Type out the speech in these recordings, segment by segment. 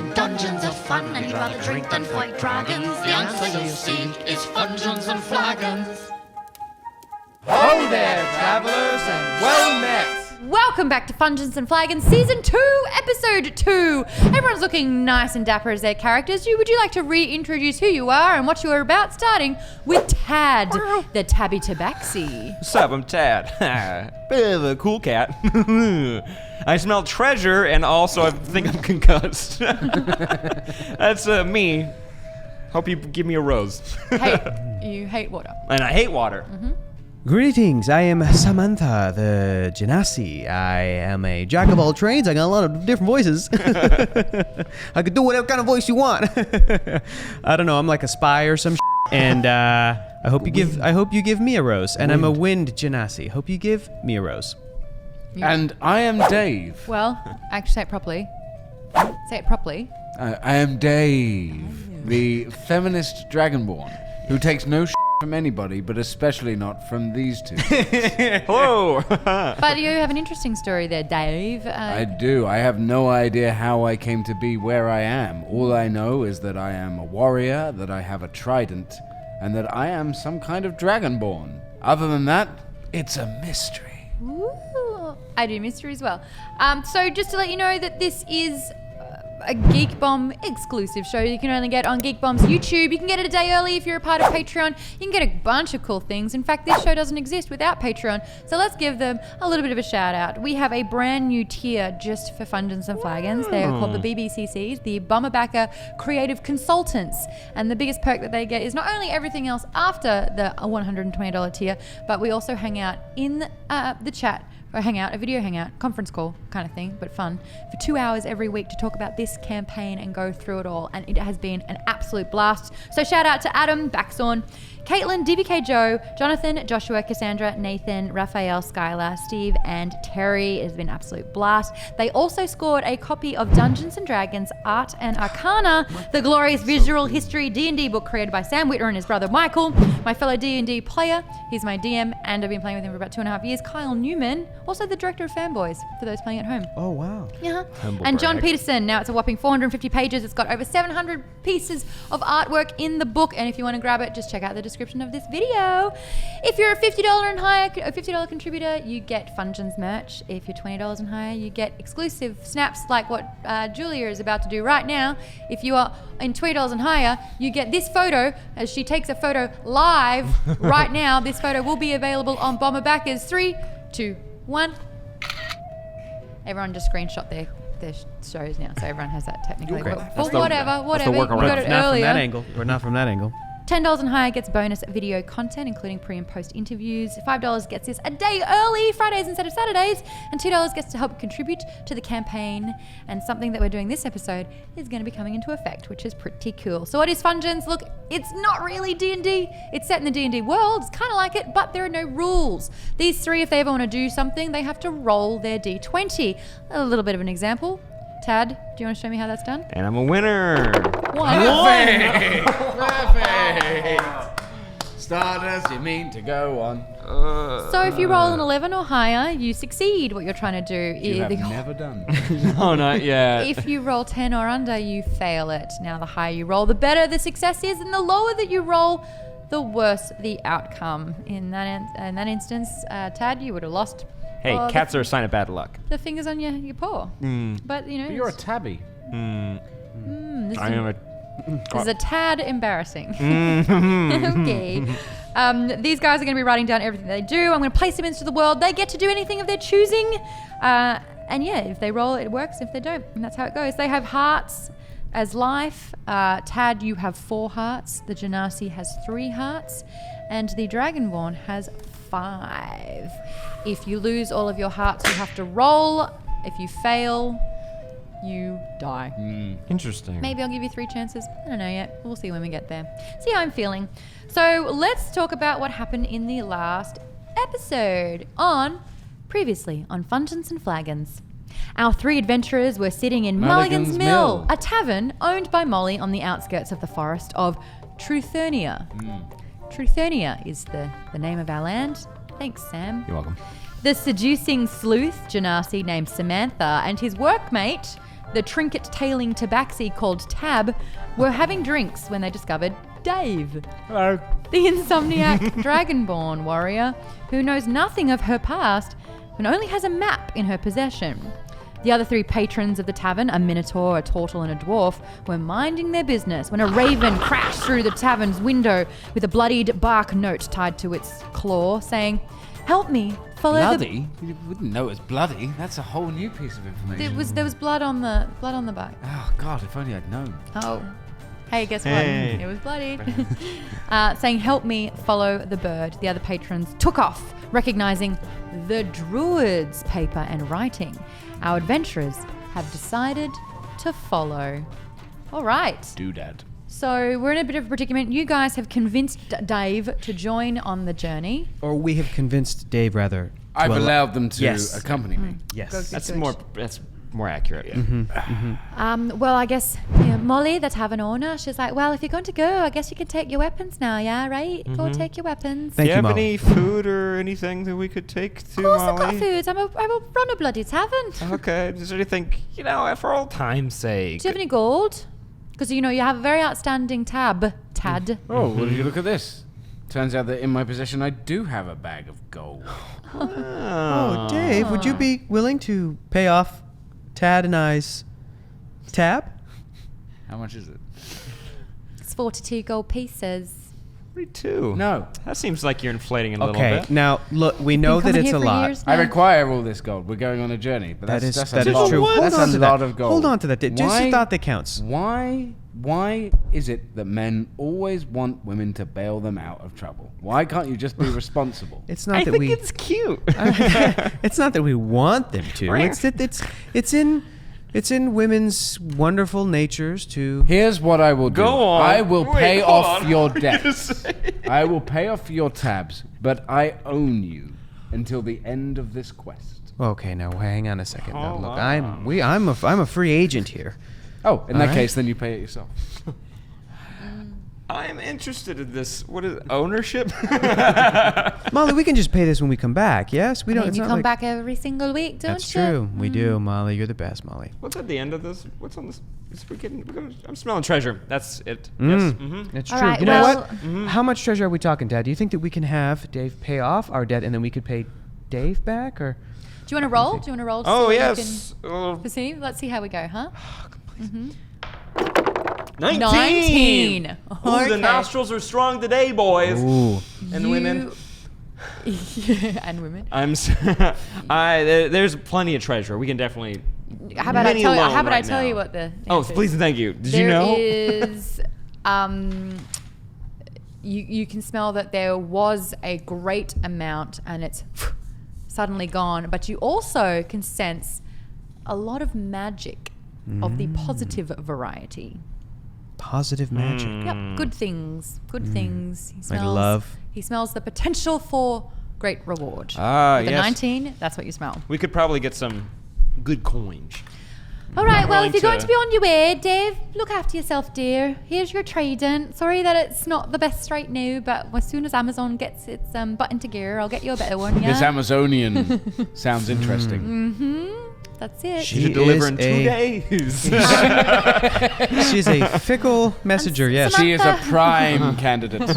when dungeons are fun and you'd rather drink than fight dragons, the answer you seek is Fungeons and Flagons. Ho there, travelers, and well met! Welcome back to Fungeons and Flagons Season 2, Episode 2. Everyone's looking nice and dapper as their characters. Would you like to reintroduce who you are and what you are about, starting with Tad, the Tabby Tabaxi? What's up, I'm Tad. Bit of a cool cat. I smell treasure and also I think I'm concussed. That's me. Hope you give me a rose. You hate water. And I hate water. Mm-hmm. Greetings, I am Samantha, the Genasi. I am a jack of all trades. I got a lot of different voices. I could do whatever kind of voice you want. I don't know, I'm like a spy or some and I hope you give me a rose. And I'm a wind Genasi. Hope you give me a rose. And I am Dave. Well, actually say it properly. Say it properly. I am Dave, the feminist dragonborn, who takes no from anybody, but especially not from these two. Hello! But you have an interesting story there, Dave. I do. I have no idea how I came to be where I am. All I know is that I am a warrior, that I have a trident, and that I am some kind of dragonborn. Other than that, it's a mystery. Ooh, I do mystery as well. So just to let you know that this is a Geek Bomb exclusive show you can only get on Geek Bomb's YouTube. You can get it a day early if you're a part of Patreon. You can get a bunch of cool things. In fact, this show doesn't exist without Patreon, so let's give them a little bit of a shout out. We have a brand new tier just for Fungeons and Flagons. They're called the BBCCs, the Bummerbacker Creative Consultants, and the biggest perk that they get is not only everything else after the $120 tier, but we also hang out in the chat, or a video hangout, conference call kind of thing, but fun, for 2 hours every week to talk about this campaign and go through it all. And it has been an absolute blast. So shout out to Adam, Baxorn, Caitlin, DVK Joe, Jonathan, Joshua, Cassandra, Nathan, Raphael, Skylar, Steve, and Terry. It has been an absolute blast. They also scored a copy of Dungeons & Dragons Art and Arcana, the glorious visual history D&D book created by Sam Whitner and his brother Michael, my fellow D&D player. He's my DM, and I've been playing with him for about 2.5 years. Kyle Newman, also the director of Fanboys, for those playing at home. Oh, wow. Yeah. Humble And John brag. Peterson. Now it's a whopping 450 pages. It's got over 700 pieces of artwork in the book. And if you want to grab it, just check out the description of this video. If you're a $50 and higher, a $50 contributor, you get Fungeons merch. If you're $20 and higher, you get exclusive snaps like what Julia is about to do right now. If you are in $20 and higher, you get this photo as she takes a photo live right now. This photo will be available on Bomberbackers. 3, 2, 1. Everyone just screenshot their shows now, so everyone has that technically. Okay. But That's the whatever, workaround. you got it Not earlier. from that angle. Or not from that angle. $10 and higher gets bonus video content, including pre and post interviews. $5 gets this a day early, Fridays instead of Saturdays. And $2 gets to help contribute to the campaign. And something that we're doing this episode is going to be coming into effect, which is pretty cool. So what is Fungeons? Look, it's not really D&D. It's set in the D&D world. It's kind of like it, but there are no rules. These three, if they ever want to do something, they have to roll their D20. A little bit of an example. Tad, do you want to show me how that's done? And I'm a winner. Perfect! Start as you mean to go on. So if you roll an 11 or higher, you succeed. What you're trying to do You is... have never done. No, not yet. If you roll 10 or under, you fail it. Now, the higher you roll, the better the success is, and the lower that you roll, the worse the outcome. In that instance, Tad, you would have lost. Hey, cats are a sign of bad luck. The fingers on your paw. But you know, But you're a tabby. this I am a... is a tad embarrassing. Okay. These guys are going to be writing down everything they do. I'm going to place them into the world. They get to do anything of their choosing. And yeah, if they roll, it works. If they don't, and that's how it goes. They have hearts as life. Tad, you have 4 hearts. The Genasi has 3 hearts. And the Dragonborn has 5. If you lose all of your hearts, you have to roll. If you fail, you die. Interesting. Maybe I'll give you 3 chances. I don't know yet. We'll see when we get there. See how I'm feeling. So let's talk about what happened in the last episode previously on Fungeons and Flagons. Our 3 adventurers were sitting in Mulligan's Mill, a tavern owned by Molly on the outskirts of the forest of Truthernia. Truthernia is the name of our land. Thanks, Sam. You're welcome. The seducing sleuth Genasi named Samantha and his workmate, the trinket-tailing tabaxi called Tab, were having drinks when they discovered Dave. Hello. The insomniac dragonborn warrior who knows nothing of her past and only has a map in her possession. The other 3 patrons of the tavern, a minotaur, a turtle, and a dwarf, were minding their business when a raven crashed through the tavern's window with a bloodied bark note tied to its claw, saying, "Help me, follow Bloody? You wouldn't know it was bloody. That's a whole new piece of information. There was blood on the back. Oh, God, if only I'd known. Oh. Hey, guess what? Hey. It was bloodied. Saying, "Help me, follow the bird." The other patrons took off, recognizing the Druid's paper and writing. Our adventurers have decided to follow. All right. Doodad. So we're in a bit of a predicament. You guys have convinced Dave to join on the journey. Or we have convinced Dave, rather. I've to allowed them to Yes. accompany me. Yes. That's more accurate. Well, I guess Molly, the tavern owner, she's like, "Well, if you're going to go, I guess you can take your weapons now, yeah, right? Go take your weapons." Thank Do you you, have Molly. any food or anything that we could take to Of course I've got Molly? foods. I will run a bloody tavern. Okay. Is there anything, for old time's sake? Do you have any gold? Because, you have a very outstanding tad. Oh, well, did you look at this? Turns out that in my possession I do have a bag of gold. Oh, Dave, would you be willing to pay off Tad and I's tab? How much is it? It's 42 gold pieces. 42. No. That seems like you're inflating it a little Okay, bit. now look, we know Been that coming it's here a for lot. years I now. require all this gold. We're going on a journey, but That is that's that a is lot. true. That's Hold on a to lot that. of gold. Hold on to that. Just Why- a thought that counts. Why is it that men always want women to bail them out of trouble? Why can't you just be responsible? It's not I that think we. it's cute. It's not that we want them to. It's in women's wonderful natures to. Here's what I will do. Go on. I will Wait, pay hold off on. your What were you gonna debts. say? I will pay off your tabs, but I own you until the end of this quest. Okay, now hang on a second. Now, Hold look, on. I'm a free agent here. Oh, in that Alright. case, then you pay it yourself. I'm interested in this. What is ownership? Molly, we can just pay this when we come back. Yes, we don't. I mean, It's you not come like- back every single week, don't That's you? true. We do, Molly. You're the best, Molly. What's at the end of this? What's on this? I'm smelling treasure. That's it. Mm. Yes. Mm-hmm. That's All true. right, You know well- what? How much treasure are we talking, Dad? Do you think that we can have Dave pay off our debt and then we could pay Dave back, or? Do you want to roll? Do you want to roll? To see Oh what yes. You can perceive? Let's see how we go, huh? 19. 19. Ooh, Okay. the nostrils are strong today, boys Ooh. and women. Yeah, and women. There's plenty of treasure. We can definitely. How about I many tell you? alone How about I right tell now. you what the? Oh, answer is? please and thank you. Did There you know? is, you can smell that there was a great amount and it's suddenly gone, but you also can sense a lot of magic of the positive variety. Positive magic. Yep, good things. Good things. He Like love. He smells the potential for great reward. Ah, With the yes. 19, that's what you smell. We could probably get some good coins. All right, well, if going you're going to- to be on your way, Dave, look after yourself, dear. Here's your trident. Sorry that it's not the best right now, but as soon as Amazon gets its butt into gear, I'll get you a better one, yeah? This Amazonian sounds interesting. That's it. She You should deliver in is 2 a- days. She's a fickle messenger. Yes. She is a Samantha. prime candidate.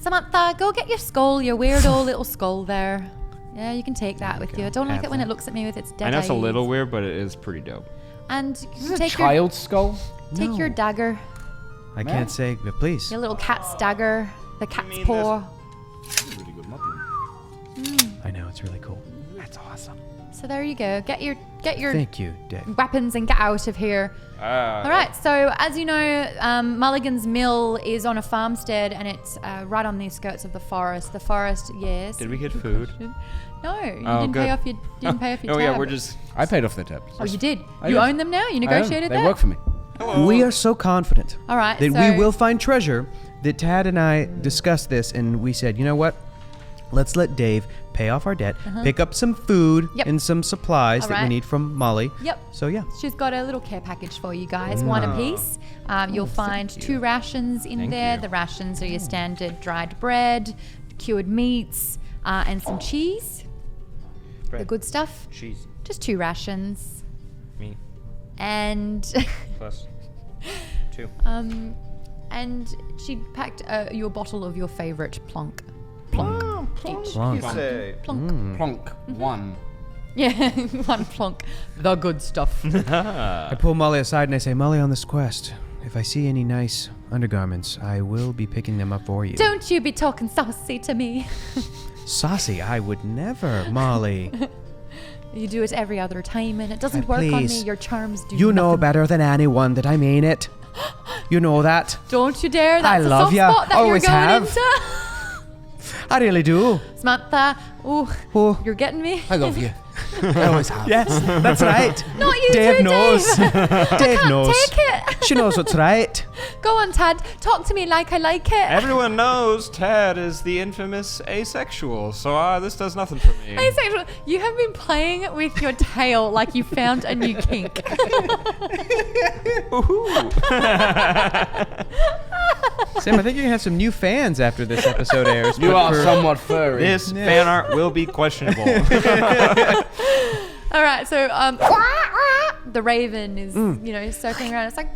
Samantha, go get your skull, your weird old little skull there. Yeah, you can take that with you. I don't like Have it when that. it looks at me with its dead I know it's a eyes. little weird, but it is pretty dope. And you Is can this a take your child's skull? take your No. dagger, I can't say, but please. your little cat's dagger, the cat's mean paw. I know it's really cool. That's awesome. So there you go. Get your Thank you, Dave. weapons and get out of here. All right. So as you know, Mulligan's Mill is on a farmstead, and it's right on the skirts of the forest. The forest, yes. Did we get food? No, you Oh, didn't good. pay off your Oh yeah, tab. we're just. I paid off the tabs. Oh, you did. I You did. own them now. You I own. negotiated They that. work for me. We are so confident All right. that so we will find treasure that Tad and I discussed this, and we said, you know what? Let's let Dave pay off our debt, pick up some food Yep. and some supplies All that we right. need from Molly. Yep. So yeah. She's got a little care package for you guys, one apiece. You'll find 2 rations in Thank there. you. The rations are your standard dried bread, cured meats, and some cheese. The good stuff. Cheese. Just 2 rations. and Plus 2. and she packed you a bottle of your favorite plonk. Plonk. Each. Plonk. Plonk. Plonk. One. Yeah, one plonk. The good stuff. I pull Molly aside and I say, Molly, on this quest, if I see any nice undergarments, I will be picking them up for you. Don't you be talking saucy to me. Saucy, I would never, Molly. You do it every other time, and it doesn't work on me. Please. Your charms do You know nothing. better than anyone that I mean it. You know that. Don't you dare. That's I a love soft ya. spot that Always you're going have. into. I really do. Samantha, Oh. you're getting me. I love you. I always have. Yes, that's right. Not you Dave too, knows. Dave. Dave Can't knows. take it. She knows what's right. Go on, Tad. Talk to me like I like it. Everyone knows Tad is the infamous asexual, so this does nothing for me. Asexual. You have been playing with your tail like you found a new kink. Sam, I think you're going to have some new fans after this episode airs. You but are for- somewhat furry. This fan art will be questionable. All right, so the raven is, circling around. It's like,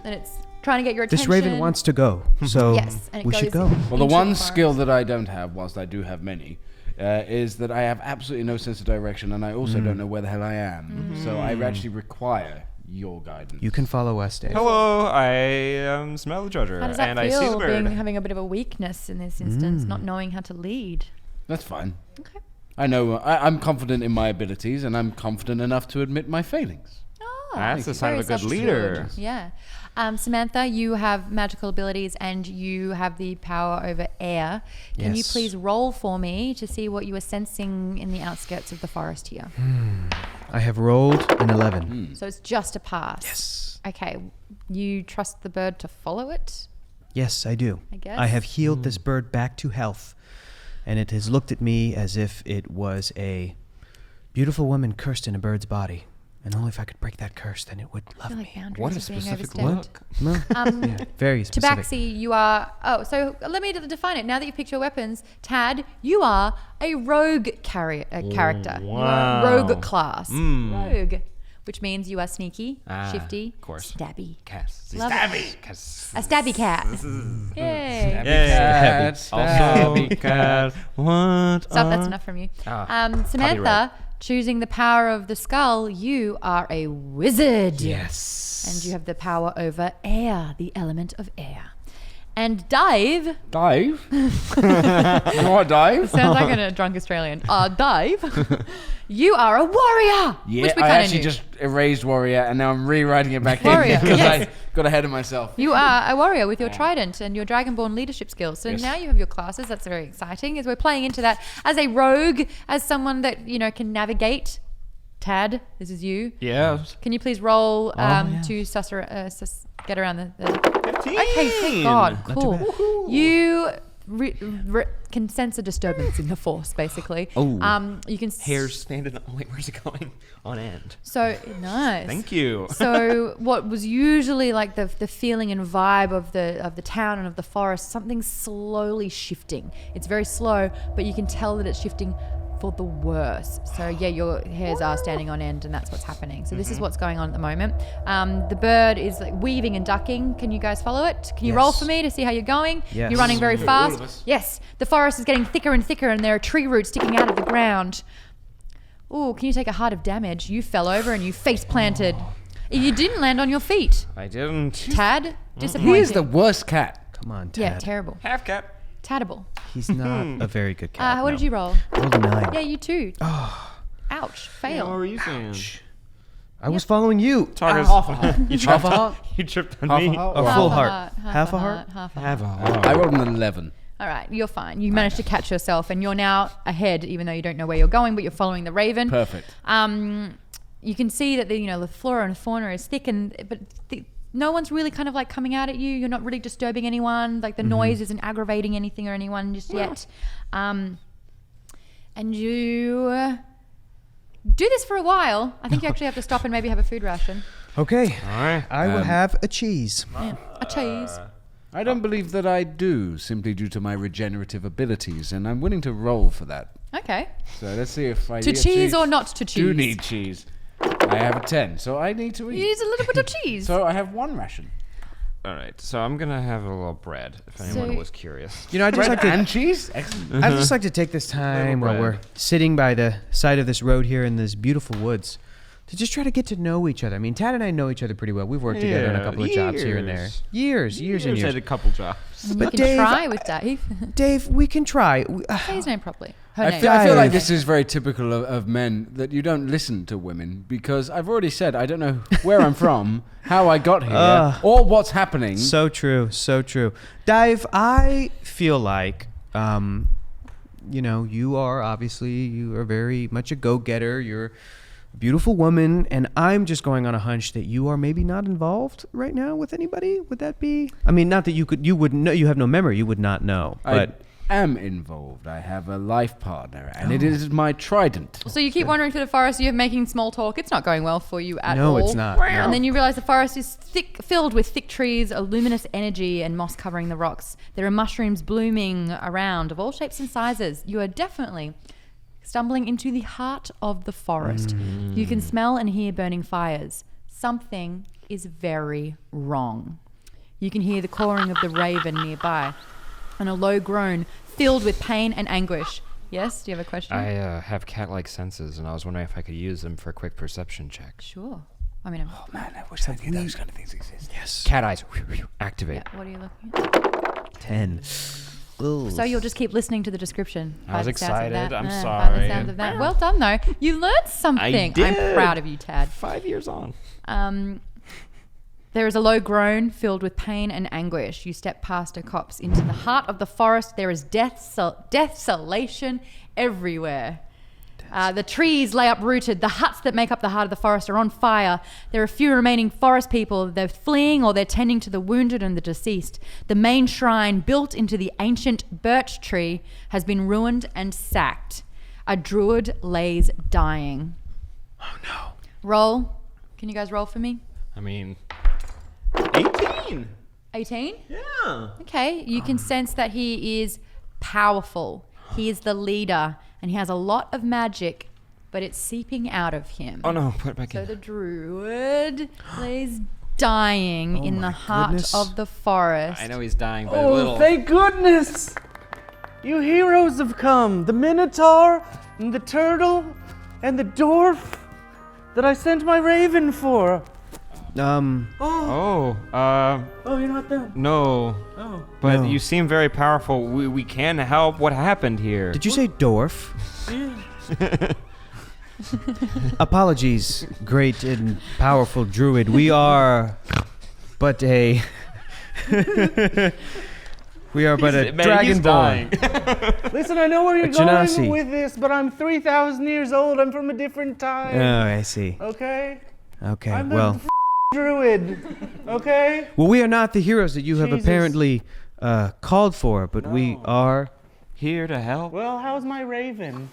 and it's trying to get your attention. This raven wants to go, so Yes, and it we should goes go. Well, the into one forest. skill that I don't have, whilst I do have many, is that I have absolutely no sense of direction, and I also don't know where the hell I am. So I actually require your guidance. You can follow us, Dave. Hello, I smell the treasure, How does that and I see the feel, bird. having a bit of a weakness in this instance, not knowing how to lead? That's fine. Okay. I know. I'm confident in my abilities, and I'm confident enough to admit my failings. Oh, That's the sign of a very good leader. self-assured. Yeah. Samantha, you have magical abilities and you have the power over air. Can you Yes. please roll for me to see what you are sensing in the outskirts of the forest here? I have rolled an 11. So it's just a pass. Yes. Okay. You trust the bird to follow it? Yes, I do. I guess. I have healed this bird back to health, and it has looked at me as if it was a beautiful woman cursed in a bird's body. And only if I could break that curse, then it would I love feel like me. boundaries What a are being specific overstepped. look. Well, yeah, very specific. Tabaxi, you are. Oh, so let me define it. Now that you've picked your weapons, Tad, you are a rogue character. You are a wow. rogue class. Rogue, which means you are sneaky, shifty, of course. stabby. Cass. Love it. Cass. A stabby cat. Yay. Yeah. Cat, Also, cat. What? Stop, that's enough from you. Samantha, copyright. choosing the power of the skull, you are a wizard. Yes. And you have the power over air, the element of air. And Dave, Dive? You want to dive? sounds like a drunk Australian. Dave, you are a warrior. Yeah, which we I kind of actually knew. just erased warrior, and now I'm rewriting it back Warrior, in because yes. I got ahead of myself. You are a warrior with your trident and your dragonborn leadership skills. So Yes. now you have your classes. That's very exciting. As we're playing into that as a rogue, as someone that can navigate. Tad, this is you. Yeah. Can you please roll to get around the 15. Okay, thank God. Cool. You can sense a disturbance in the force, basically. Oh. You can Hair's standing. Oh, wait, where's it going? On end. So nice. Thank you. So what was usually like the feeling and vibe of the town and of the forest, something's slowly shifting. It's very slow, but you can tell that it's shifting for the worse. So yeah, your hairs are standing on end, and that's what's happening. So this is what's going on at the moment. The bird is like weaving and ducking. Can you guys follow it? Can you roll for me to see how you're going? Yes. You're running very All fast. of us. Yes. The forest is getting thicker and thicker, and there are tree roots sticking out of the ground. Ooh, can you take a heart of damage? You fell over and you face planted. You didn't land on your feet. I didn't. Tad, disappointing. He is the worst cat. Come on, Tad. Yeah, terrible. Half cat. Tadable. He's not a very good cat. What did you roll? Rolled a 9. Yeah, you too. Ouch. Fail. What were you saying? I was following you. Targus. Half a heart. You Half tripped a on, heart. you tripped on Half a me. heart. A Or full Half a heart. heart. Half a heart? Half a Have heart. a I rolled an 11. All right, you're fine. You managed to catch yourself, and you're now ahead, even though you don't know where you're going, but you're following the raven. Perfect. You can see that the flora and fauna is thick, but no one's really kind of like coming out at you. You're not really disturbing anyone. Like the noise isn't aggravating anything or anyone just yet. And you do this for a while. I think you actually have to stop and maybe have a food ration. Okay. All right. I will have a cheese. Yeah. A cheese. I don't believe that I do, simply due to my regenerative abilities, and I'm willing to roll for that. Okay. So let's see if I To get cheese or not to Do cheese? need cheese. I have a 10, so I need to eat. Use a little bit of cheese. So I have 1 ration. All right, so I'm gonna have a little bread, if anyone was curious. You know, I just like And to. cheese? Excellent. I just like to take this time while bread. we're sitting by the side of this road here in this beautiful woods to just try to get to know each other. I mean, Tad and I know each other pretty well. We've worked together on a couple of jobs here and there. Years and I years. had a couple jobs. You But can Dave- try with Dave. Dave, we can try. Say his name properly. Her I name. feel like Dave. this is very typical of men, that you don't listen to women, because I've already said I don't know where I'm from, how I got here, or what's happening. So true, so true. Dave, I feel like, you know, you are very much a go-getter. You're a beautiful woman, and I'm just going on a hunch that you are maybe not involved right now with anybody. Would that be? I mean, not that you wouldn't know. You have no memory. You would not know. But I am involved. I have a life partner, and it is my trident. So you keep wandering through the forest, you're making small talk. It's not going well for you at all. no, it's not. No. And then you realize the forest is filled with thick trees, a luminous energy, and moss covering the rocks. There are mushrooms blooming around of all shapes and sizes. You are definitely stumbling into the heart of the forest. You can smell and hear burning fires. Something is very wrong. You can hear the cawing of the raven nearby, and a low groan filled with pain and anguish. Yes, do you have a question? I have cat-like senses, and I was wondering if I could use them for a quick perception check. Sure. I mean, Oh man, I wish I knew those kind of things exist. Yes. Cat eyes, activate. what are you looking at? 10. So you'll just keep listening to the description. I by was the sounds of excited. that. I'm By the sorry. sounds of that. Well done, though. You learned something. did. I'm proud of you, Tad. 5 years on. There is a low groan filled with pain and anguish. You step past a copse into the heart of the forest. There is desolation everywhere. The trees lay uprooted. The huts that make up the heart of the forest are on fire. There are few remaining forest people. They're fleeing or they're tending to the wounded and the deceased. The main shrine, built into the ancient birch tree, has been ruined and sacked. A druid lays dying. Oh no. Roll. Can you guys roll for me? I mean, 18. 18? Yeah. Okay, you can sense that he is powerful. He is the leader, and he has a lot of magic, but it's seeping out of him. Oh no, put it back So in. the druid lays dying in the heart goodness. of the forest. I know he's dying, but a little. Oh, thank goodness! You heroes have come. The Minotaur, and the Turtle, and the Dwarf that I sent my Raven for. Oh, Oh, you're not them. no. Oh. But No. you seem very powerful. We can help. What happened here? Did you say dwarf? Apologies, great and powerful druid. We are but a we are but a Man, he's dying. dragonborn. Listen, I know where you're A genasi. going with this, but I'm 3,000 years old. I'm from a different time. Oh, I see. Okay? Okay, I'm the well, Druid. Okay? well, we are not the heroes that you have Jesus. apparently called for, but we No. are. Here to help. Well, how's my Raven?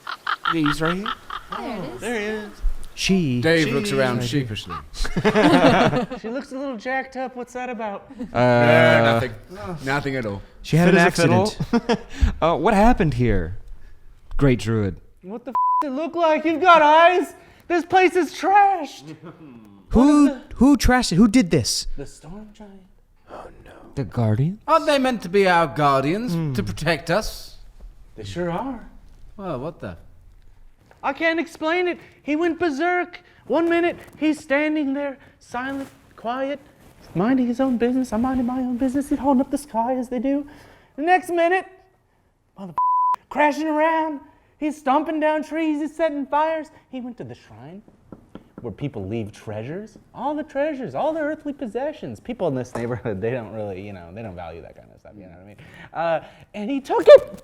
He's right here. There it is. There he is. She. Dave looks around sheepishly. She looks a little jacked up. What's that about? Nothing. Nothing at all. She had an Fit as a accident. fiddle. What happened here? Great druid. What the does it look like? You've got eyes? This place is trashed. Who trashed it? Who did this? The storm giant. The guardian? Aren't they meant to be our guardians to protect us? They sure are. Well, what the? I can't explain it. He went berserk. 1 minute, he's standing there, silent, quiet, minding his own business. I'm minding my own business. He's holding up the sky as they do. The next minute, crashing around. He's stomping down trees. He's setting fires. He went to the shrine where people leave treasures. All the treasures, all the earthly possessions. People in this neighborhood, they don't really, they don't value that kind of stuff. You know what I mean? And he took it.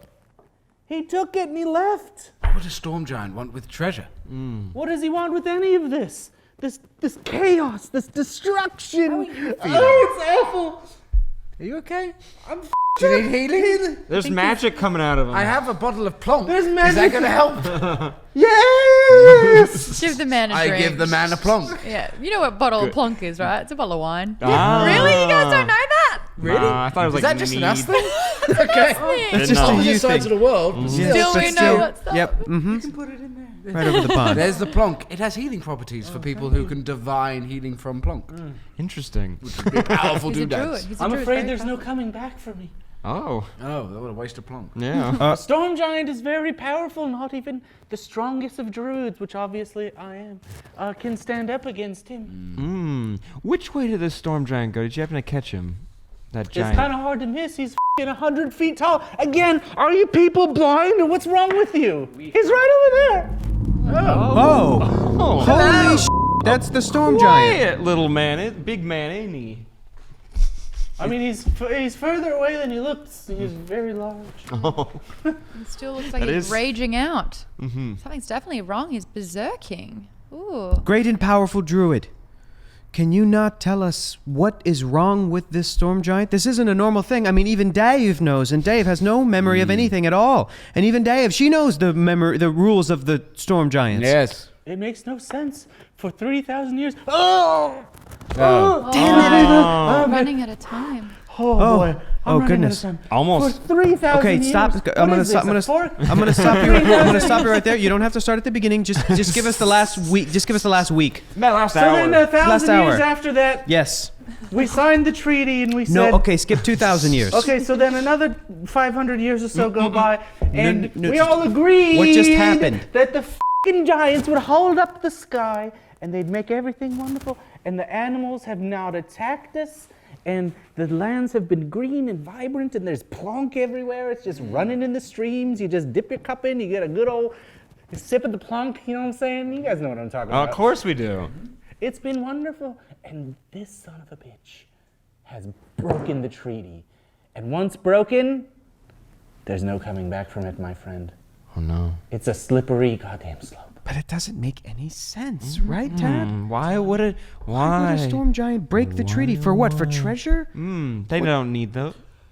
He took it and he left. What would a storm giant want with treasure? What does he want with any of this? This chaos, this destruction. How are you feeling? Oh, it's awful. Are you okay? I'm Do you need healing? There's magic coming out of him. I have a bottle of plonk. There's Is magic. that going to help? Yes. Give the man a I drink. give the man a plonk. Yeah, you know what bottle of plonk is, right? It's a bottle of wine. Ah. Really? You guys don't know that? Really? I thought it was Is like that just an mead. us thing? Okay. It's just a you Opposite sides thing. of the world. but Still we know what's up. Yep. Mm-hmm. You can put it in there. Right over the pond. There's the plonk. It has healing properties for people who can divine healing from plonk. Interesting. Powerful He's a druid. doodads. He's a I'm druid, afraid very there's no powerful. coming back for me. Oh. Oh, what a waste of plonk. Yeah. A storm giant is very powerful. Not even the strongest of druids, which obviously I am, can stand up against him. Which way did the storm giant go? Did you happen to catch him? That It's giant. kind of hard to miss. He's 100 feet tall. Again, are you people blind or what's wrong with you? He's right over there. Oh. Oh. Holy sh! That's the storm giant. Quiet little man. Big man, ain't he? I mean, he's further away than he looks. He's very large. Oh. It still looks like That he's is- raging out. Something's definitely wrong. He's berserking. Ooh. Great and powerful druid. Can you not tell us what is wrong with this storm giant? This isn't a normal thing. I mean, even Dave knows, and Dave has no memory of anything at all. And even Dave, she knows the rules of the storm giants. Yes. It makes no sense. For 3,000 years. Oh! Oh. Oh, running out of time. Oh, boy. Oh, I'm running goodness. out of time. Almost. For 3,000 Okay, years. stop. What I'm gonna is stop. this, a fork? I'm gonna stop you. I'm gonna stop you right there. You don't have to start at the beginning. Just give us the last week. Just give us the last week. That last So then 1,000 Last years hour. after that, Yes. we signed the treaty and we No. said... Okay. Skip 2,000 years. Okay, so then another 500 years or so go by, and no, we just- all agreed what just happened? that the f***ing giants would hold up the sky and they'd make everything wonderful, and the animals have now attacked us, and the lands have been green and vibrant, and there's plonk everywhere. It's just running in the streams. You just dip your cup in, you get a good old sip of the plonk, you know what I'm saying? You guys know what I'm talking about. Of course we do. It's been wonderful. And this son of a bitch has broken the treaty. And once broken, there's no coming back from it, my friend. Oh no. It's a slippery goddamn slope. But it doesn't make any sense, right, Tad? Why would it? Why would a storm giant break the treaty for what? For treasure? They don't need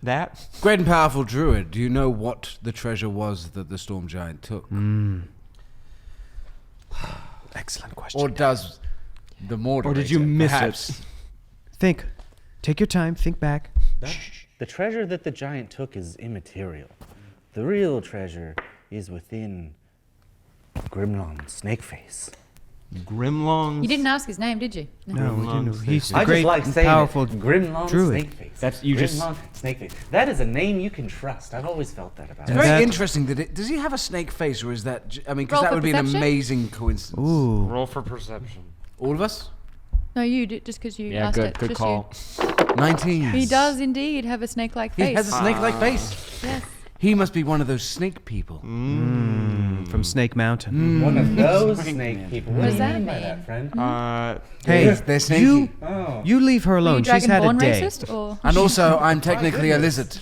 that. Great and powerful druid, do you know what the treasure was that the storm giant took? Excellent question. Or does the moderator? Or did you miss perhaps? it? Think. Take your time. Think back. The treasure that the giant took is immaterial. The real treasure is within Grimlon Snakeface. Grimlong. You didn't ask his name, did you? No, we didn't know. He's the I just great like and saying powerful it. Grimlon druid. Snakeface. That's- you just- Grimlon Snakeface. That is a name you can trust. I've always felt that about It's him. very That- interesting that it. Does he have a snake face, or is that? I mean, because Roll that for would be an perception? amazing coincidence. Ooh. Roll for perception. All of us. No, you did, just because you Yeah, asked good. it. Good just call. 19. You. He does indeed have a snake-like face. He has a snake-like face. Yes. He must be one of those snake people. From Snake Mountain. One of those snake people. What does do you that mean by mean? that, friend? Hey, They're snaky. you, Oh. you leave her Were you alone. She's had a Dragonborn day. racist or? And also, I'm technically a lizard. It's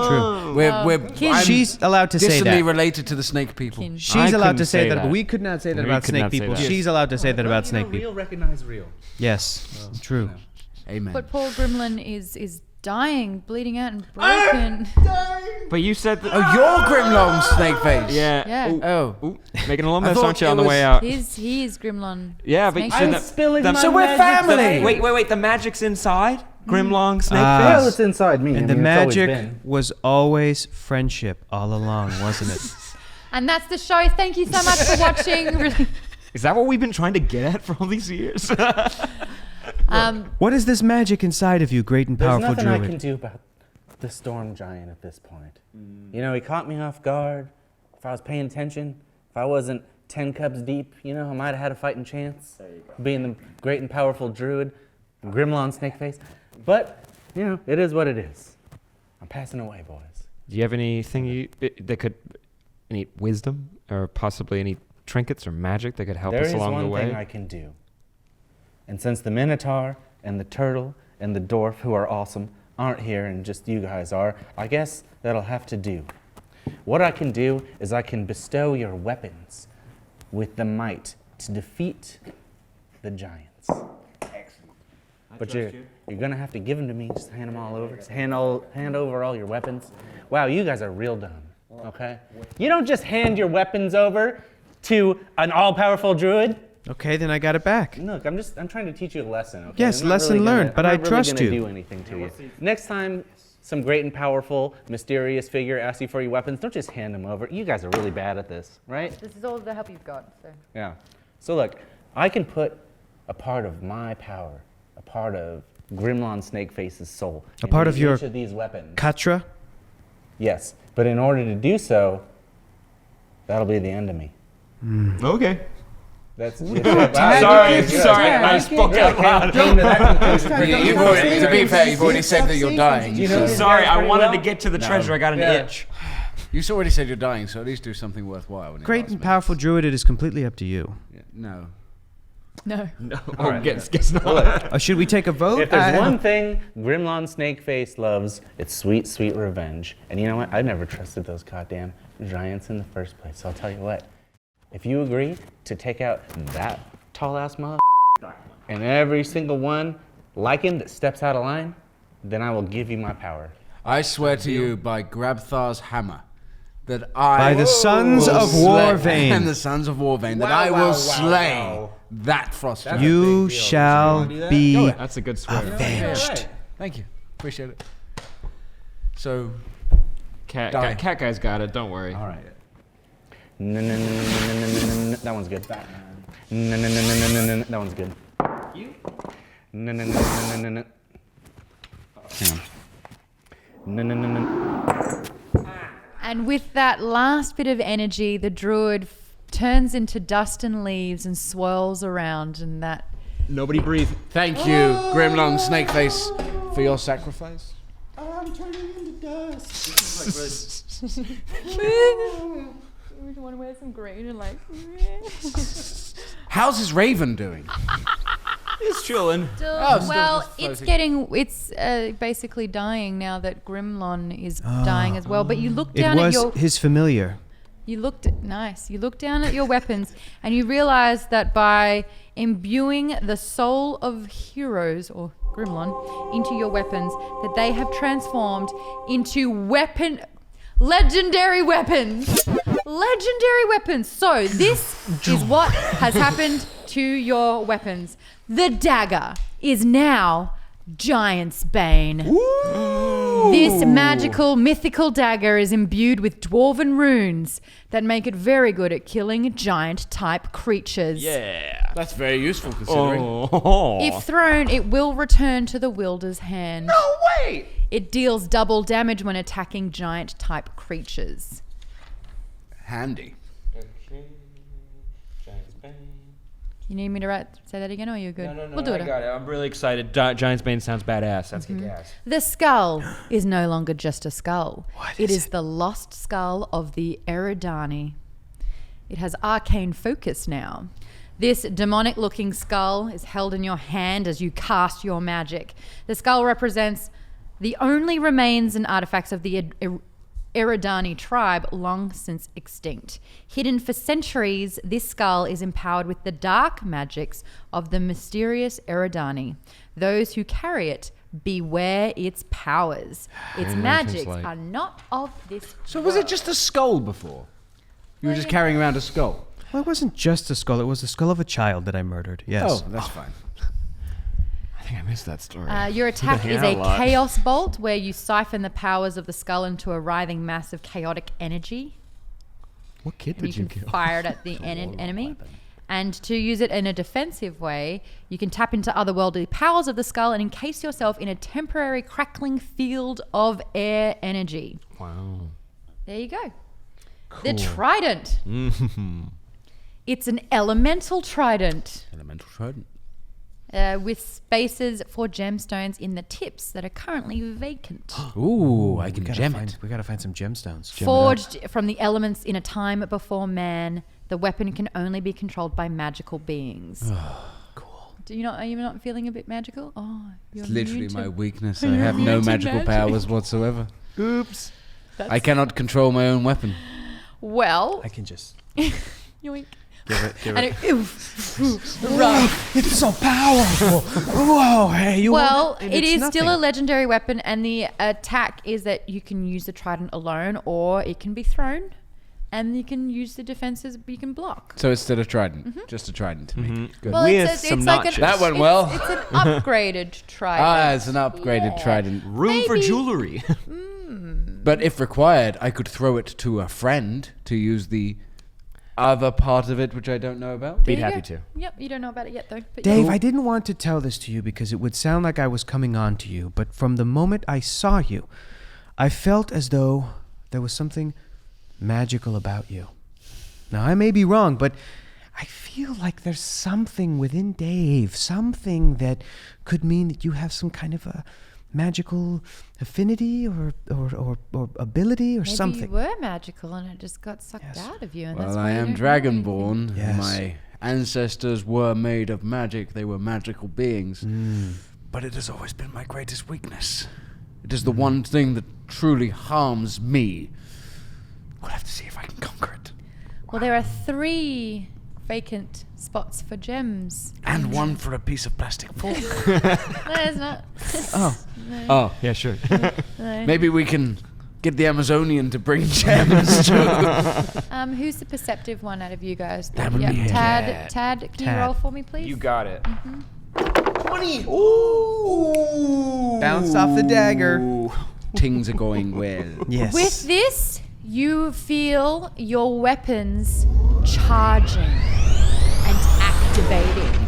true. Kin. I'm She's allowed to say distantly that. related to the snake people. Kin. She's I allowed couldn't to say say that, that. but we could not say that We about could snake not say people. that. She's allowed to say that about snake Real people. recognize real. Yes, true. Amen. But poor Gremlin is dying, bleeding out and broken. But you said that. Oh, you're Grimlong snake face. Yeah. Yeah. Ooh, Oh. ooh, making a little I mess, thought aren't you, it on the was- way out? He is Gremlin. Yeah, but you Snake said I'm that. spilling my So we're magic family. today. Wait. The magic's inside Grimlong Snakeface. Well, it's inside me. And I the mean, it's always magic been. was always friendship all along, wasn't it? And that's the show. Thank you so much for watching. Really. Is that what we've been trying to get at for all these years? What is this magic inside of you, great and There's powerful nothing I druid? can do about the storm giant at this point. You know, he caught me off guard. If I was paying attention, if I wasn't 10 cups deep, you know, I might have had a fighting chance. Being the great and powerful druid, Grimlon Snakeface. But, you know, it is what it is. I'm passing away, boys. Do you have anything that could, any wisdom or possibly any trinkets or magic that could help There us is along the one way? thing I can do. And since the Minotaur and the Turtle and the Dwarf, who are awesome, aren't here and just you guys are, I guess that'll have to do. What I can do is I can bestow your weapons with the might to defeat the giants. Excellent. But you're going to have to give them to me. Just hand them all over. Just hand over all your weapons. Wow, you guys are real dumb, okay? You don't just hand your weapons over to an all-powerful druid. Okay, then I got it back. Look, I'm trying to teach you a lesson, okay? Yes, I'm not lesson really learned, but I'm I not really trust gonna you. do anything to you. Next time some great and powerful, mysterious figure asks you for your weapons, don't just hand them over. You guys are really bad at this, right? This is all the help you've got. So. Yeah. So look, I can put a part of my power, a part of Grimlon Snakeface's soul, A part into of your each of these weapons. Katra? Yes, but in order to do so, that'll be the end of me. Okay. That's Sorry, I spoke out loud. Came to that conclusion. To be fair, you've already said that you're dying. You know, so- Sorry, I wanted to get to the treasure. I got an Yeah. itch. You already said you're dying, so at least do something worthwhile. When it Great lasts and minutes. powerful druid, it is completely up to you. Yeah, no. No. No. All right. Guess not. Should we take a vote? If there's one thing Grimlon Snakeface loves, it's sweet, sweet revenge. And you know what? I never trusted those goddamn giants in the first place. So I'll tell you what. If you agree to take out that tall-ass mother and every single one like him that steps out of line, then I will give you my power. I swear to you by Grabthar's hammer that I By the sons will of slay- Warvane. and the sons of Warvane that Wow, I will wow, wow, slay wow. that frost giant. You shall be That's a good swear. avenged. Thank you. Appreciate it. So, Cat Die. guy's got it. Don't worry. All right. No, no, no, no, no, no, no, no. That one's good. No, no, no, no, no, no, no. That one's good. You? No, no, no, no, no, no, no. Hang on. No, no, no, no. And with that last bit of energy, the druid turns into dust and leaves and swirls around, and that. Nobody breathe. thank you, Grimlong Snakeface, for your sacrifice. We want to wear some green and like. How's his raven doing? He's chilling. still Well, just it's floating. it's basically dying now that Grimlon is dying as well. But you look It down at was your. his familiar. You looked nice. You look down at your weapons and you realize that by imbuing the soul of heroes or Grimlon into your weapons, that they have transformed into legendary weapons. Legendary weapons. So this is what has happened to your weapons. The dagger is now Giant's Bane. This magical, mythical dagger is imbued with dwarven runes that make it very good at killing giant-type creatures. Yeah. That's very useful considering. Oh. If thrown, it will return to the wielder's hand. No way. It deals double damage when attacking giant-type creatures. Handy. You need me to say that again, or are you good? No, we'll do I it. got it. I'm really excited. Giant's Bane sounds badass. That's kick-ass. The skull is no longer just a skull. It is the lost skull of the Eridani. It has arcane focus now. This demonic-looking skull is held in your hand as you cast your magic. The skull represents the only remains and artifacts of the Eridani tribe, long since extinct. Hidden for centuries, this skull is empowered with the dark magics of the mysterious Eridani. Those who carry it, beware its powers. Its magics like- are not of this So was it just a skull before? You were just carrying around a skull? Well, it wasn't just a skull. It was the skull of a child that I murdered. Yes. Oh, that's fine. I think I missed that story. Your attack is Yeah, a a lot. chaos bolt where you siphon the powers of the skull into a writhing mass of chaotic energy. What kid And you can fire it at the enemy. And to use it in a defensive way, you can tap into otherworldly powers of the skull and encase yourself in a temporary crackling field of air energy. Wow. There you go. The trident. It's an elemental trident Elemental trident. with spaces for gemstones in the tips that are currently vacant. Ooh, I can gem it. We gotta find some gemstones. Gem it up. Forged from the elements in a time before man, the weapon can only be controlled by magical beings. Cool. Are you not feeling a bit magical? Oh, you're It's literally immune my to- weakness. I You're have no immune to magical magic. powers whatsoever. Oops. I cannot control my own weapon. Well, I can just yoink. give And it. rough. It's so powerful. Whoa, hey, you. Well, want and it it's is still a nothing. legendary weapon, and the attack is that you can use the trident alone, or it can be thrown. and you can use the defenses you can block. So instead of trident, just a trident to me. Good. Well, With it's some like notches. That went well. It's an upgraded trident. It's an upgraded Yeah. trident. Room for Maybe- jewelry. But if required, I could throw it to a friend to use the other part of it, which I don't know about. Be There you happy go. to. Yep, you don't know about it yet, though. But Dave, yeah. I didn't want to tell this to you because it would sound like I was coming on to you, but from the moment I saw you, I felt as though there was something magical about you. Now, I may be wrong, but I feel like there's something within Dave, something that could mean that you have some kind of a magical affinity or ability or Maybe something. you were magical and it just got sucked out of you. And that's Well, why I you am don't know anything. Dragonborn. Yes. My ancestors were made of magic. They were magical beings. But it has always been my greatest weakness. It is the one thing that truly harms me. We'll have to see if I can conquer it. Well, there are 3 vacant spots for gems. And one for a piece of plastic fork. No, it's not. Oh, Yeah, sure. No. maybe we can get the Amazonian to bring gems too. Who's the perceptive one out of you guys? That would be Tad. Tad. Tad, can you Tad. roll for me, please? You got it. 20! Ooh! Bounce off the dagger. Things are going well. Yes. With this, you feel your weapons charging and activating.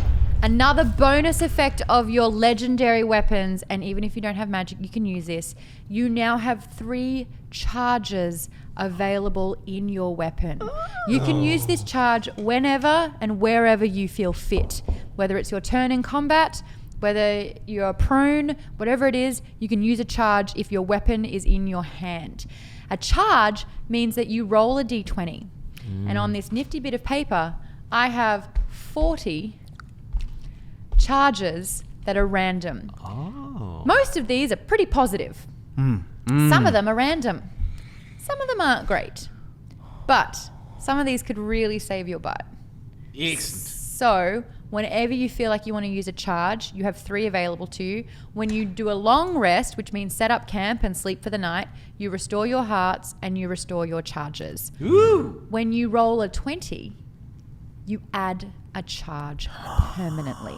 Another bonus effect of your legendary weapons, and even if you don't have magic, you can use this. You now have 3 charges available in your weapon. You can use this charge whenever and wherever you feel fit. Whether it's your turn in combat, whether you're prone, whatever it is, you can use a charge if your weapon is in your hand. A charge means that you roll a d20. And on this nifty bit of paper, I have 40 charges that are random. Oh. Most of these are pretty positive. Some of them are random. Some of them aren't great. But some of these could really save your butt. So whenever you feel like you want to use a charge, you have 3 available to you. When you do a long rest, which means set up camp and sleep for the night, you restore your hearts and you restore your charges. Ooh. When you roll a 20, you add a charge permanently.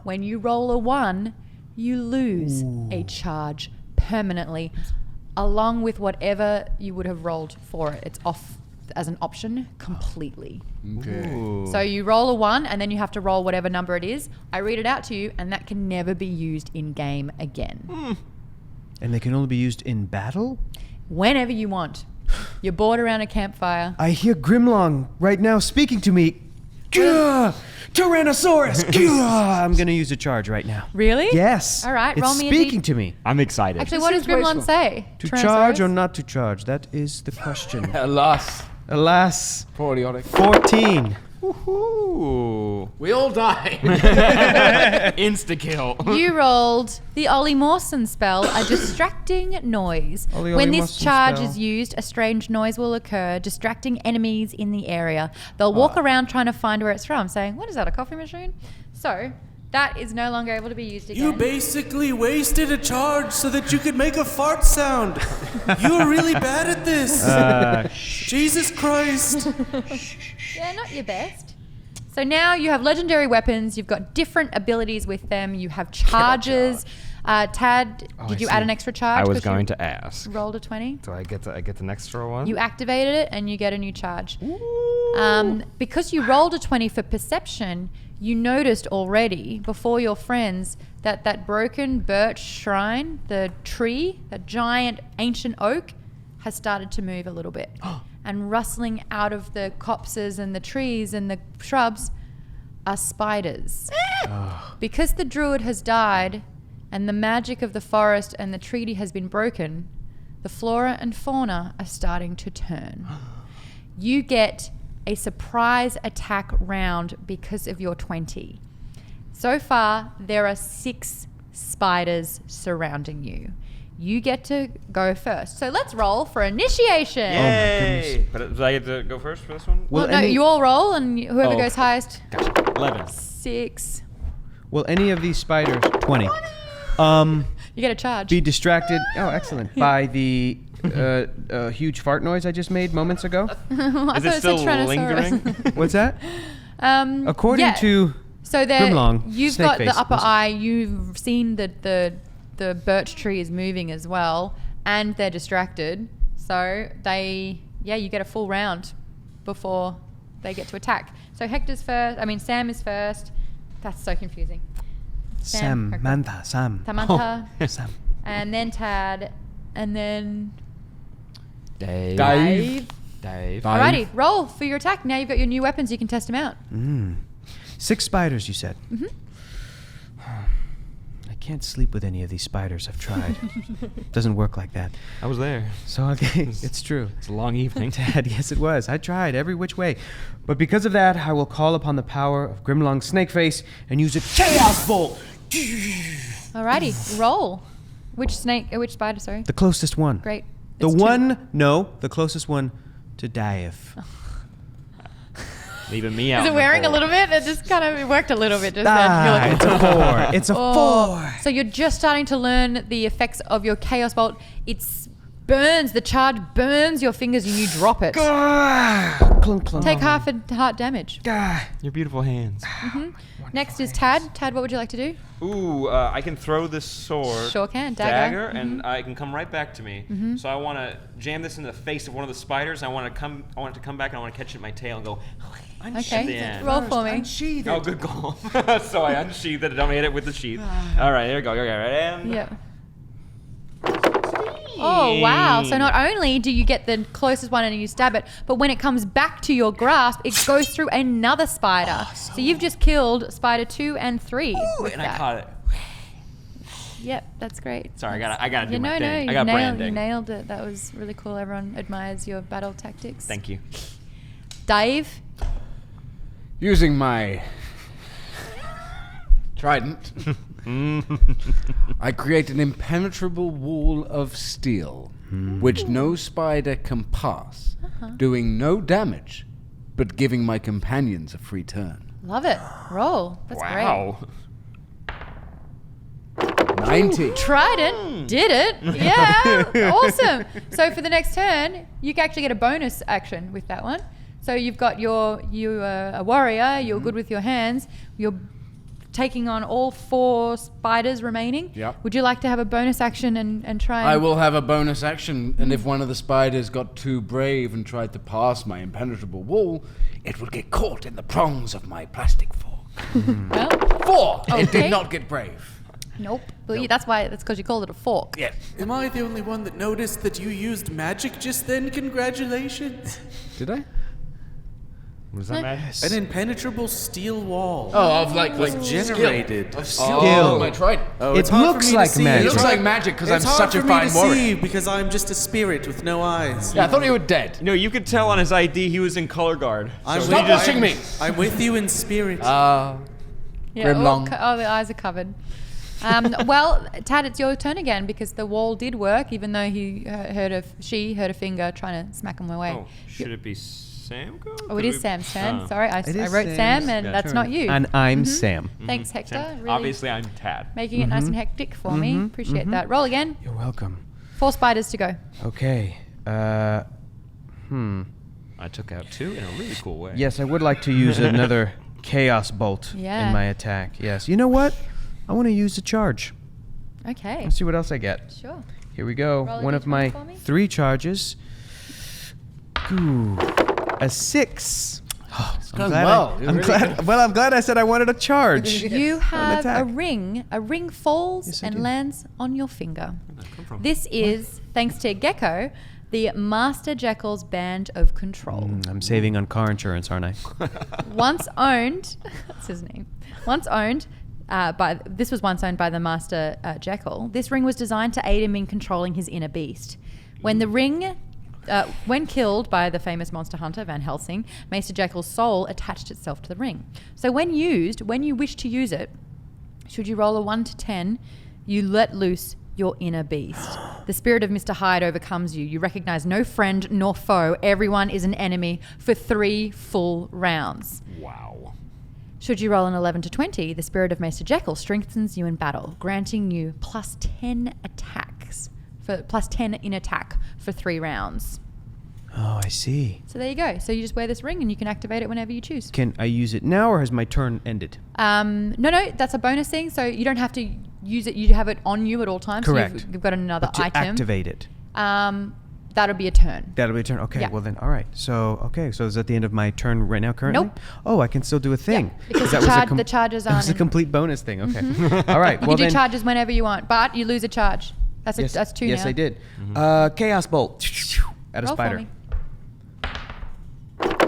When you roll a 1, you lose a charge permanently, along with whatever you would have rolled for it. It's off as an option completely. Okay. So you roll a 1 and then you have to roll whatever number it is. I read it out to you and that can never be used in game again. And they can only be used in battle? Whenever you want. You're bored around a campfire. I hear Grimlong right now speaking to me. Gah! Tyrannosaurus! Gah! I'm gonna use a charge right now. Really? Yes. All right, it's roll me a speaking D- to me. I'm excited. Actually, what does seems Grimlon wasteful. say? To charge or Tyrannosaurus? not to charge? That is the question. Alas, Alas, poor idiotic. 14. Ooh. We all die. Insta kill. You rolled the Ollie Mawson spell, a distracting noise. Ollie When this Mawson charge spell. is used, a strange noise will occur, distracting enemies in the area. They'll walk around trying to find where it's from, saying, "What is that, a coffee machine?" So, that is no longer able to be used again. You basically wasted a charge so that you could make a fart sound. You are really bad at this. Jesus Christ. Yeah, not your best. So now you have legendary weapons. You've got different abilities with them. You have charges. Tad, did you add an extra charge? I was 'cause you going to ask. rolled a 20. So I get an extra one? You activated it and you get a new charge. Because you rolled a 20 for perception, you noticed already before your friends that broken birch shrine, the tree, that giant ancient oak, has started to move a little bit. And rustling out of the copses and the trees and the shrubs are spiders. Because the druid has died and the magic of the forest and the treaty has been broken, the flora and fauna are starting to turn. You get a surprise attack round because of your 20. So far, there are 6 spiders surrounding you. You get to go first. So let's roll for initiation. Yay! But do I get to go first for this one? Well, Will no, any- you all roll, and whoever Oh. goes highest. Gotcha. 11. 6. Will any of these spiders 20 You get a charge. be distracted? Oh, excellent. By the huge fart noise I just made moments ago? Is it still lingering? What's that? According to so there, Grimlong, you've Snake got Face, the upper listen. eye. You've seen that the birch tree is moving as well, and they're distracted. So you get a full round before they get to attack. So Hector's first. I mean, Sam is first. That's so confusing. Samantha. Samantha, Sam. and then Tad, and then Dave. Alrighty, roll for your attack. Now you've got your new weapons. You can test them out. 6 spiders, you said. I can't sleep with any of these spiders. I've tried. Doesn't work like that. I was there. So okay, it's true. It's a long evening. Dad, yes it was. I tried every which way. But because of that, I will call upon the power of Grimlong Snakeface and use a Chaos Bolt! Alrighty, roll. Which spider, sorry? The closest one. Great. The It's two. the closest one to Dive. Leaving me out. Is it in the wearing a cold. little bit? It worked a little bit just then. It's a 4. It's a 4. So you're just starting to learn the effects of your Chaos Bolt. The charge burns your fingers and you drop it. Clunk, clunk. Take half a heart damage. Your beautiful hands. Next is Tad. Tad, what would you like to do? Ooh, I can throw this sword. Sure can. Dagger. And it can come right back to me. So I want to jam this into the face of one of the spiders. I want it to come back, and I want to catch it in my tail and go. Okay. Roll for me. Oh, good call. So I unsheathed it. Don't hit it with the sheath. All right, there we go. Okay, right. And Yeah. Oh, wow. So not only do you get the closest one and you stab it, but when it comes back to your grasp, it goes through another spider. So you've just killed spider 2 and 3 with and that. I caught it. Yep, that's great. Sorry, I gotta do my No, thing. you I got you branding. nailed it. That was really cool. Everyone admires your battle tactics. Thank you. Dave. Using my trident, I create an impenetrable wall of steel, which no spider can pass, doing no damage, but giving my companions a free turn. Love it. Roll. That's Wow. 90. Trident did it. Yeah. Awesome. So for the next turn, you can actually get a bonus action with that one. So you've got you are a warrior, you're good with your hands, you're taking on all 4 spiders remaining. Yep. Would you like to have a bonus action and try and... I will have a bonus action, and if one of the spiders got too brave and tried to pass my impenetrable wall, it would get caught in the prongs of my plastic fork. Well, 4! It Okay. did not get brave. nope. Well, that's because you called it a fork. Yes. Am I the only one that noticed that you used magic just then? Congratulations. Did I? Was that magic? An impenetrable steel wall. Oh, of like generated. Of Skill. skill. My trident. Oh, It it's hard for looks me to like see. magic. It looks like magic because I'm It's hard such a for me fine to warrior. see because I'm just a spirit with no eyes. Yeah, I thought you were dead. No, you could tell on his ID he was in color guard. Stop pushing me. I'm with you in spirit. Yeah, Grimlong. the eyes are covered. Well, Tad, it's your turn again because the wall did work, even though she heard a finger trying to smack him away. Oh, should it be Sam go? Oh, it is Sam's turn. Oh. Sorry, I It is wrote Sam's Sam, and that's turn. not you. And I'm Sam. Thanks, Hector. Sam. Really Obviously, I'm Tad. making it nice and hectic for me. Appreciate that. Roll again. You're welcome. 4 spiders to go. Okay. I took out 2 in a really cool way. Yes, I would like to use another Chaos Bolt Yeah. in my attack. Yes. You know what? I want to use a charge. Okay. Let's see what else I get. Sure. Here we go. Roll a One of d20 my for me. 3 charges. Ooh, a 6. It's going well. You're really good. I'm glad I said I wanted a charge. You have a attack. ring. A ring falls Yes, I and do. lands on your finger. Where'd that come from? This is, thanks to Gecko, the Master Jekyll's Band of Control. I'm saving on car insurance, aren't I? Once owned, that's his name. Once owned this was once owned by the Master Jekyll. This ring was designed to aid him in controlling his inner beast. When the ring, when killed by the famous monster hunter Van Helsing, Master Jekyll's soul attached itself to the ring. So when you wish to use it, should you roll a 1 to 10, you let loose your inner beast. The spirit of Mr. Hyde overcomes you. You recognize no friend nor foe. Everyone is an enemy for 3 full rounds. Wow. Should you roll an 11 to 20, the spirit of Master Jekyll strengthens you in battle, granting you plus 10 in attack for 3 rounds. Oh, I see. So there you go. So you just wear this ring and you can activate it whenever you choose. Can I use it now, or has my turn ended? No, that's a bonus thing. So you don't have to use it. You have it on you at all times. Correct. So you've got another But to item. activate it. That'll be a turn. That'll be a turn. Okay, Yeah. well then, all right. So is that the end of my turn right now currently? Nope. Oh, I can still do a thing. Yeah, because that the charges That was a aren't in- complete bonus thing. Okay. All right. You Well can do then. charges whenever you want, but you lose a charge. That's Yes, that's 2 yes, now. I did. Chaos bolt at a Roll for spider. me.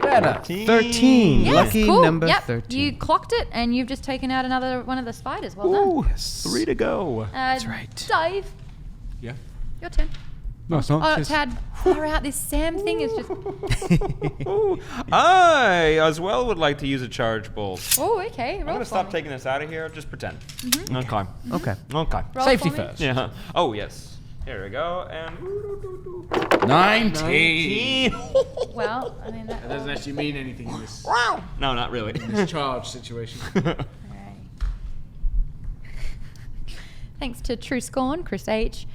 Better. 13. Yes, Lucky cool. number Yep. 13. You clocked it, and you've just taken out another one of the spiders. Well Ooh, done. 3 to go. That's right. Dave, Yeah. your turn. No, it's not. Oh, Just- Tad, far out. This Sam thing is just. Ooh, I as well would like to use a charge bolt. Oh, okay. Roll I'm gonna for stop me. taking this out of here. Just pretend. Okay. Okay. Okay. Roll Safety for me. first. Yeah. Oh yes. Here we go. And 19. Well, I mean that. That doesn't actually mean anything in this No, not really. charge situation. Alright. Thanks to True Scorn, Chris H,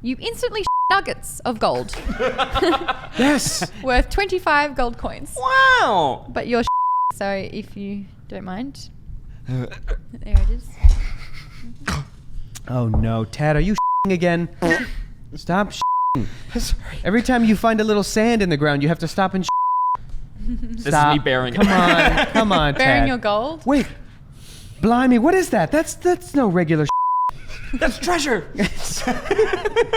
you instantly nuggets of gold Yes. worth 25 gold coins. Wow. But you're so if you don't mind, there it is. Oh no, Tad, are you again? Stop. Every time you find a little sand in the ground, you have to stop and. This Stop. is me bearing Come it. on, come on, Bearing Tad. your gold. Wait, blimey, what is that? That's no regular. That's treasure.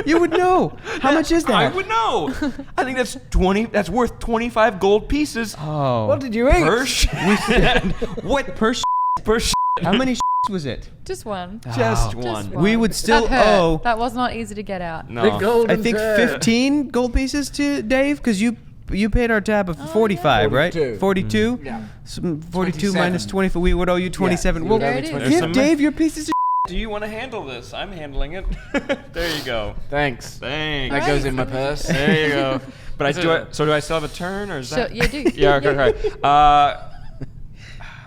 You would know. How much is that? I would know. I think that's 20. That's worth 25 gold pieces Oh. What did you eat? per What per? per How many was it? Just one. Just Oh. one. one. We would still that hurt. owe. That was not easy to get out. No. The golden I think turd. 15 gold pieces to Dave because you paid our tab of 45, right? 42. 42. Yeah. 42 27. minus 24. We would owe you 27. you well, would owe me There it is. give 27. Dave your pieces. Do you want to handle this? I'm handling it. There you go. Thanks. Thanks. That goes in my purse. There you go. But do I still have a turn or is So that? you do. Yeah. Okay. Okay.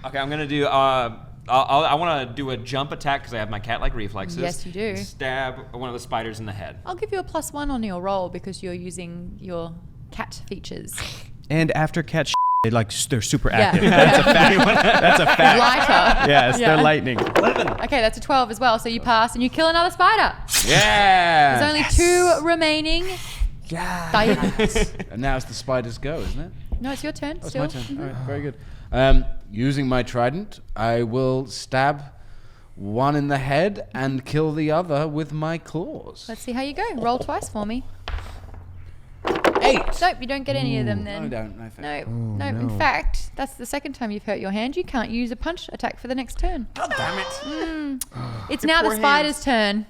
Okay. I'm gonna do. I want to do a jump attack because I have my cat-like reflexes. Yes, you do. Stab one of the spiders in the head. I'll give you a +1 on your roll because you're using your cat features. And after cat they're super Yeah. active. That's a fact. That's a fact. Lighter. Yes, Yeah. they're lightning. Okay, that's a 12 as well. So you pass and you kill another spider. Yeah. There's only 2 remaining. Yeah. Dave. And now it's the spider's go, isn't it? No, it's your turn. Oh, it's still. my turn. All right, very good. Using my trident, I will stab one in the head and kill the other with my claws. Let's see how you go. Roll twice for me. 8. Nope, you don't get any of them I then. don't. No, thank you. No. In fact, that's the second time you've hurt your hand. You can't use a punch attack for the next turn. God damn it. It's now the poor spider's turn.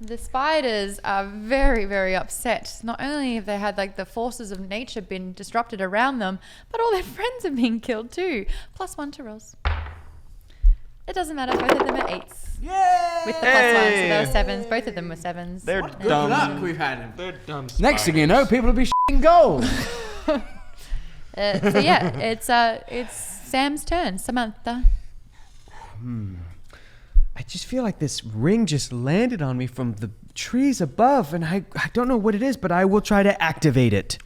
The spiders are very, very upset. Not only have they had like the forces of nature been disrupted around them, but all their friends are being killed too. +1 to rolls. It doesn't matter. Both of them are 8s. Yay! With the +1, so they were 7s. Both of them were 7s. They're Good dumb. luck we've had him. They're dumb. Next thing you know, people will be shitting gold. So yeah, it's Sam's turn. Samantha. I just feel like this ring just landed on me from the trees above, and I don't know what it is, but I will try to activate it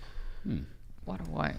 What a waste.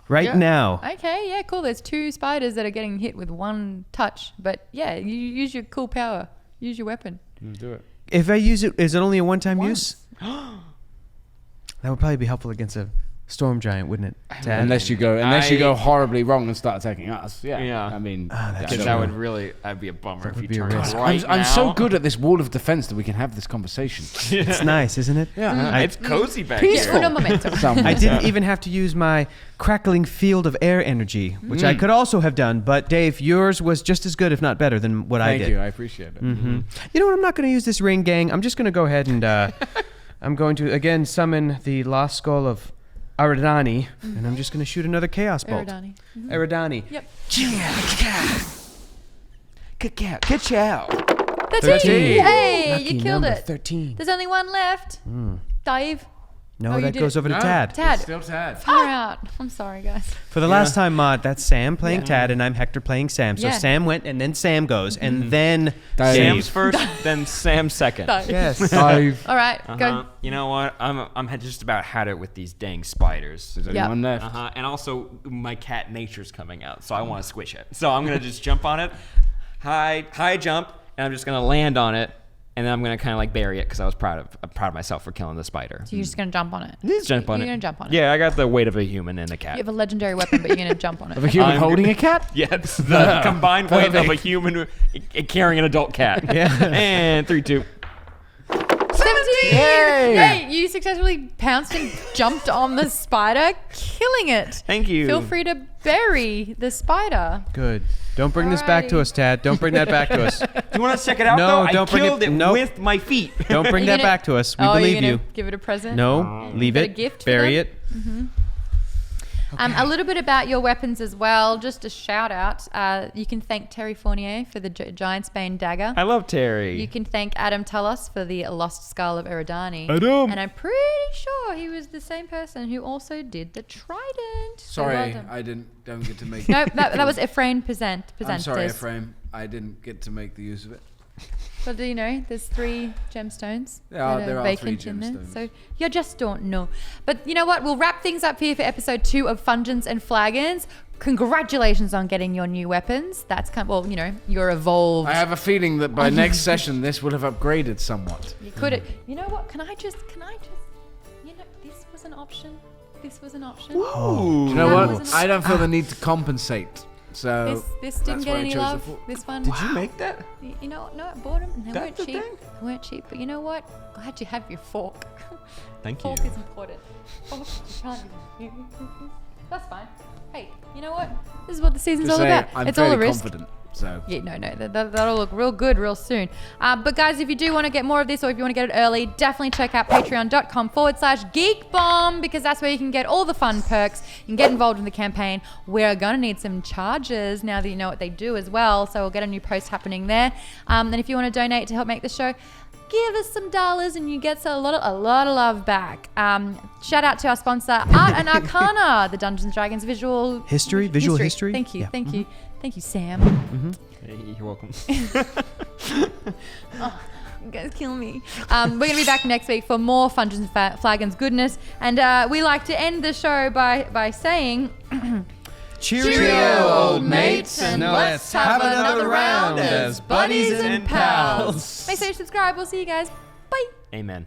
right now. Okay, yeah, cool. There's 2 spiders that are getting hit with 1 touch, but yeah, you use your cool power. Use your weapon. Do it. If I use it, is it only a one-time use? That would probably be helpful against a storm giant, wouldn't it? Tad? Unless you go horribly wrong and start attacking us. Yeah. Yeah. I mean, that's yeah, Because true. that would really, that'd be a bummer if would you be a turned risk. right I'm so now. good at this wall of defense that we can have this conversation. It's nice, isn't it? Yeah. It's cozy back Peaceful. here. Uno momento. Somewhere. I didn't even have to use my crackling field of air energy, which I could also have done. But Dave, yours was just as good, if not better, than what I Thank did. you. I appreciate it. You know what? I'm not going to use this ring, gang. I'm just going to go ahead and I'm going to again summon the lost skull of Aridani, and I'm just going to shoot another chaos bolt. Eridani. Aridani. Yep. Catch out. 13. Hey, Lucky you killed number it. 13. There's only 1 left. Dave. No, Oh, you that did goes it. over to No, Tad. Tad. it's still Tad. Far out. I'm sorry, guys. For the last time, that's Sam playing Tad, and I'm Hector playing Sam. So Yeah. Sam went, and then Sam goes, and then Dave. Sam's first, then Sam's second. Yes. Dave. All right, go. You know what? I'm just about had it with these dang spiders. There's only Yeah. one left. And also my cat nature's coming out, so I want to squish it. So I'm gonna just jump on it, high jump, and I'm just gonna land on it, and then I'm gonna kind of like bury it because I was proud of myself for killing the spider. So you're just gonna jump on it. Just jump on You're it. gonna jump on it. Yeah, I got the weight of a human and a cat. You have a legendary weapon, but you're gonna jump on it. Of a human I'm holding a cat? Yeah, it's the combined weight of a Perfect. human carrying an adult cat. Yeah. And 3, 2. 17! Yay! Yay! You successfully pounced and jumped on the spider, killing it. Thank you. Feel free to bury the spider. Good. Don't bring this back to Alrighty. us, Tad. Don't bring that back to us. Do you want to check it out? No, though? don't I bring it- killed it nope. with my feet. Don't bring Are you that gonna- back to us. We you're believe gonna you. give it a present? No, leave Is it. it a gift for Bury them? it. A little bit about your weapons as well. Just a shout out. You can thank Terry Fournier for the Giant's Bane dagger. I love Terry. You can thank Adam Tullos for the Lost Skull of Eridani. Adam! And I'm pretty sure he was the same person who also did the Trident. So well Sorry, done. I don't get to make. Nope, that was Ephraim Present. I'm sorry, Ephraim. I didn't get to make the use of it. But you know, there's 3 gemstones. There are that 3 vacant in there, gemstones. so you just don't know. But you know what? We'll wrap things up here for episode 2 of Fungeons and Flagons. Congratulations on getting your new weapons. That's kind of, well, you know, you're evolved. I have a feeling that by next session this will have upgraded somewhat. You could. You know what? Can I just? You know, this was an option. This was an option. Oh. You know That what? wasn't- I don't feel the need to compensate. So This didn't that's get why I any chose the love. four. This one. Did you make that? You know, no, I bought them. And they weren't That's the cheap. thing? They weren't cheap. But you know what? Glad you have your fork. Thank Fork you. is important. Fork, you can't. That's fine. Hey, you know what? This is what the season's To all say, about. I'm It's all a fairly risk. confident. So Yeah, no, that'll look real good real soon. But guys, if you do want to get more of this or if you want to get it early, definitely check out patreon.com/geekbomb because that's where you can get all the fun perks. You can get involved in the campaign. We're going to need some charges now that you know what they do as well. So we'll get a new post happening there. And if you want to donate to help make the show, give us some dollars and you get a lot of love back. Shout out to our sponsor, Art and Arcana, the Dungeons & Dragons visual History? Visual history? Thank you, Yeah. thank you. Thank you, Sam. Hey, you're welcome. You guys kill me. We're going to be back next week for more Fungeons and Flagons goodness. And we like to end the show by saying... Cheerio, old mates, and Now let's have another round as buddies and pals. pals. Make sure you subscribe. We'll see you guys. Bye. Amen.